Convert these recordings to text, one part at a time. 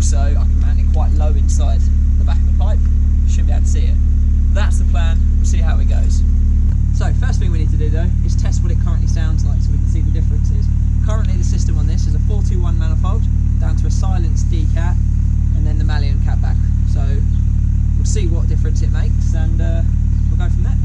also I can mount it quite low inside the back of the pipe. You shouldn't be able to see it. That's the plan, we'll see how it goes. So first thing we need to do though is test what it currently sounds like so we can see the differences. Currently the system on this is a 421 manifold down to a silenced D-cat and then the Malian cat back. So we'll see what difference it makes and we'll go from there.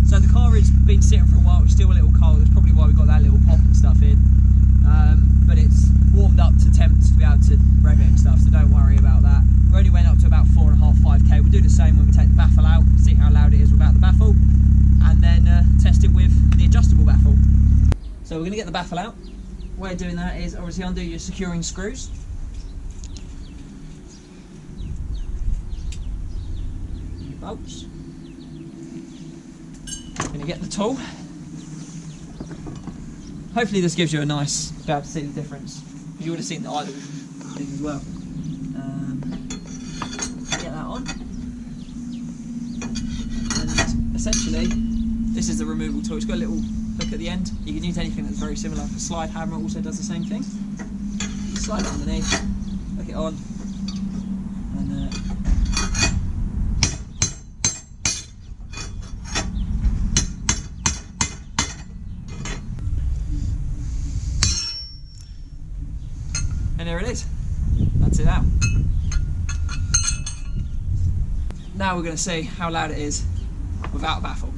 So the car has been sitting for a while, it's still a little cold, that's probably why we got that little pop and stuff in. But it's warmed up to temps to be able to rev it and stuff, so don't worry about that. We only went up to about 4.5, 5k. We'll do the same when we take the baffle out, see how loud it is without the baffle, and then test it with the adjustable baffle. So we're going to get the baffle out. The way of doing that is obviously undo your securing screws. Your bolts. Going to get the tool. Hopefully this gives you a nice, be able to see the difference. You would have seen the idle thing as well. Get that on. And essentially, this is the removal tool. It's got a little hook at the end. You can use anything that's very similar. Like a slide hammer also does the same thing. Slide it underneath, hook it on, and there it is. That's it out. Now we're going to see how loud it is without a baffle.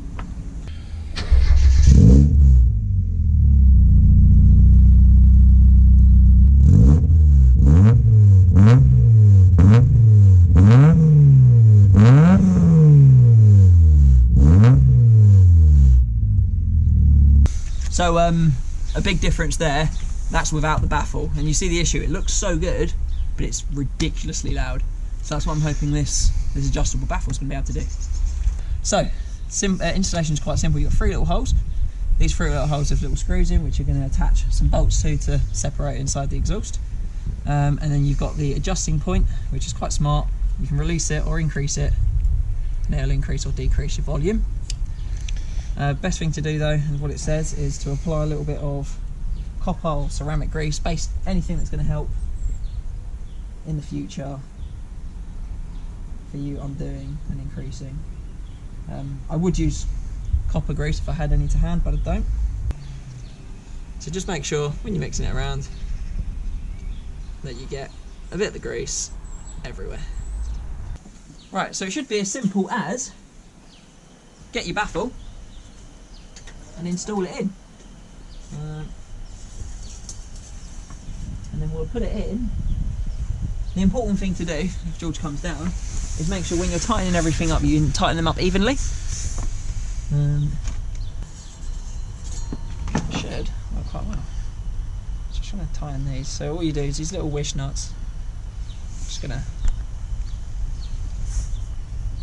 So a big difference there. That's without the baffle, and you see the issue. It looks so good, but it's ridiculously loud. So that's what I'm hoping this adjustable baffle is going to be able to do. So installation is quite simple. You've got 3 little holes. These 3 little holes have little screws in, which you're going to attach some bolts to separate inside the exhaust. And then you've got the adjusting point, which is quite smart. You can release it or increase it, and it'll increase or decrease your volume. Best thing to do though, and what it says, is to apply a little bit of copper or ceramic grease, based anything that's going to help in the future for you undoing and increasing. I would use copper grease if I had any to hand, but I don't. So just make sure when you're mixing it around that you get a bit of the grease everywhere. Right, so it should be as simple as get your baffle and install it in. And then we'll put it in. The important thing to do, if George comes down, is make sure when you're tightening everything up, you tighten them up evenly. Should work quite well. Just trying to tighten these. So all you do is these little wish nuts. Just gonna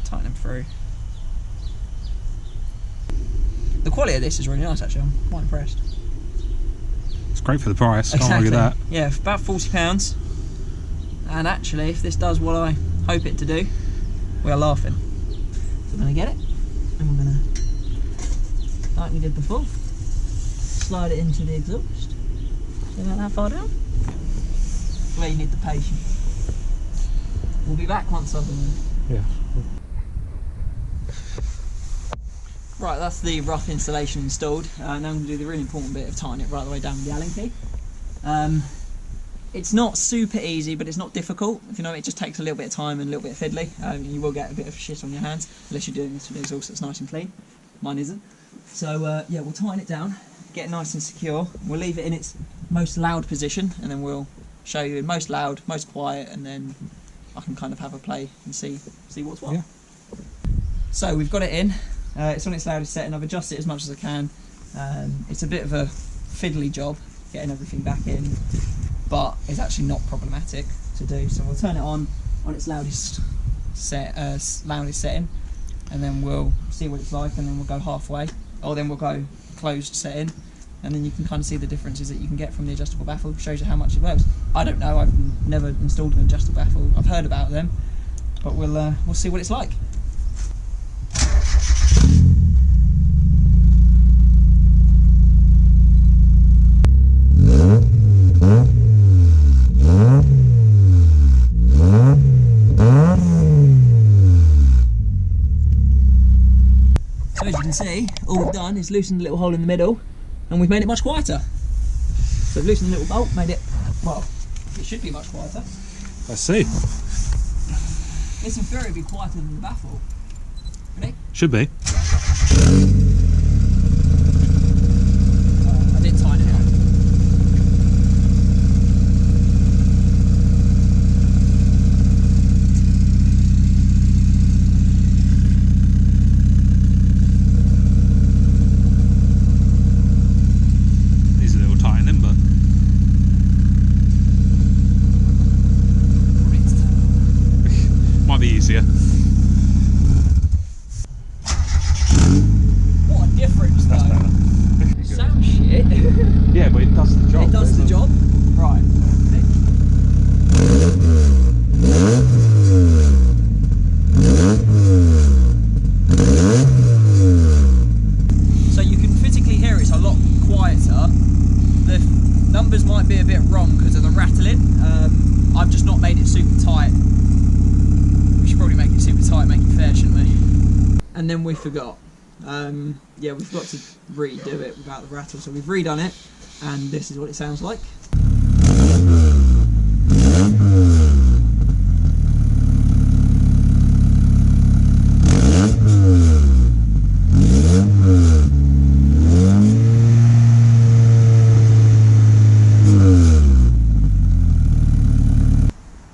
tighten them through. The quality of this is really nice actually. I'm quite impressed. It's great for the price, Exactly. Can't argue that. Yeah, for about £40. And actually, if this does what I hope it to do, we are laughing. So we're going to get it, and we're going to, like we did before, slide it into the exhaust. See that far down? Where you need the patience. We'll be back once I've done it. Yeah. Right, that's the rough installation installed. Now I'm going to do the really important bit of tying it right the way down with the Allen key. It's not super easy, but it's not difficult. If you know, it just takes a little bit of time and a little bit of fiddly. You will get a bit of shit on your hands, unless you're doing this with an exhaust that's nice and clean. Mine isn't. So yeah, we'll tighten it down, get it nice and secure. We'll leave it in its most loud position, and then we'll show you in most loud, most quiet, and then I can kind of have a play and see what's what. Yeah. So we've got it in. It's on its loudest setting. I've adjusted it as much as I can. It's a bit of a fiddly job getting everything back in, but it's actually not problematic to do. So we'll turn it on its loudest setting, and then we'll see what it's like, and then we'll go halfway, or then we'll go closed setting, and then you can kind of see the differences that you can get from the adjustable baffle. Shows you how much it works. I don't know, I've never installed an adjustable baffle. I've heard about them, but we'll see what it's like. So as you can see, all we've done is loosened a little hole in the middle, and we've made it much quieter. So we've loosened a little bolt, made it, well, it should be much quieter. Let's see. It's in theory be quieter than the baffle. Ready? Should be. I did tighten it up. Needs a little tightening, but might be easier. What a difference though. Sounds shit. Yeah, but it does the job. It does the job. Right. So you can physically hear it's a lot quieter. The numbers might be a bit wrong because of the rattling. I've just not made it super tight. We should probably make it super tight, make it fair, shouldn't we? And then we forgot. Yeah, we forgot to redo it without the rattle, so we've redone it, and this is what it sounds like.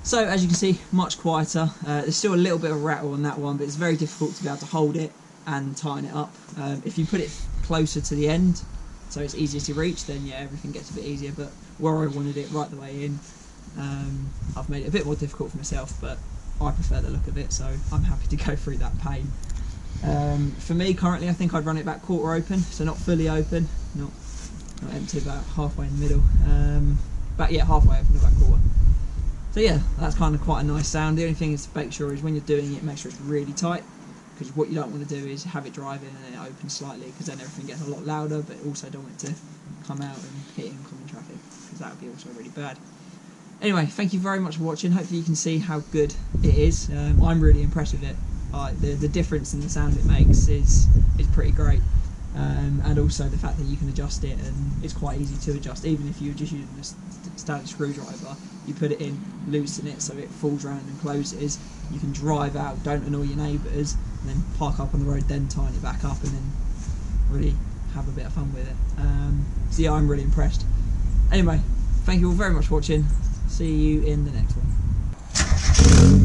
So as you can see, much quieter. There's still a little bit of rattle on that one, but it's very difficult to be able to hold it and tighten it up. If you put it closer to the end, so it's easier to reach, then yeah, everything gets a bit easier. But where I wanted it right the way in, I've made it a bit more difficult for myself, but I prefer the look of it, so I'm happy to go through that pain. For me currently, I think I'd run it about quarter open, so not fully open, not empty, about halfway in the middle. But yeah, halfway open, about quarter. So yeah, that's kind of quite a nice sound. The only thing is to make sure is when you're doing it, make sure it's really tight, because what you don't want to do is have it driving and then it opens slightly, because then everything gets a lot louder, but also don't want it to come out and hit incoming traffic, because that would be also really bad. Anyway, thank you very much for watching. Hopefully you can see how good it is. I'm really impressed with it. The difference in the sound it makes is pretty great. And also the fact that you can adjust it, and it's quite easy to adjust. Even if you're just using a standard screwdriver, you put it in, loosen it so it falls around and closes. You can drive out, don't annoy your neighbours, and then park up on the road, then tighten it back up, and then really have a bit of fun with it. So yeah, I'm really impressed. Anyway, thank you all very much for watching. See you in the next one.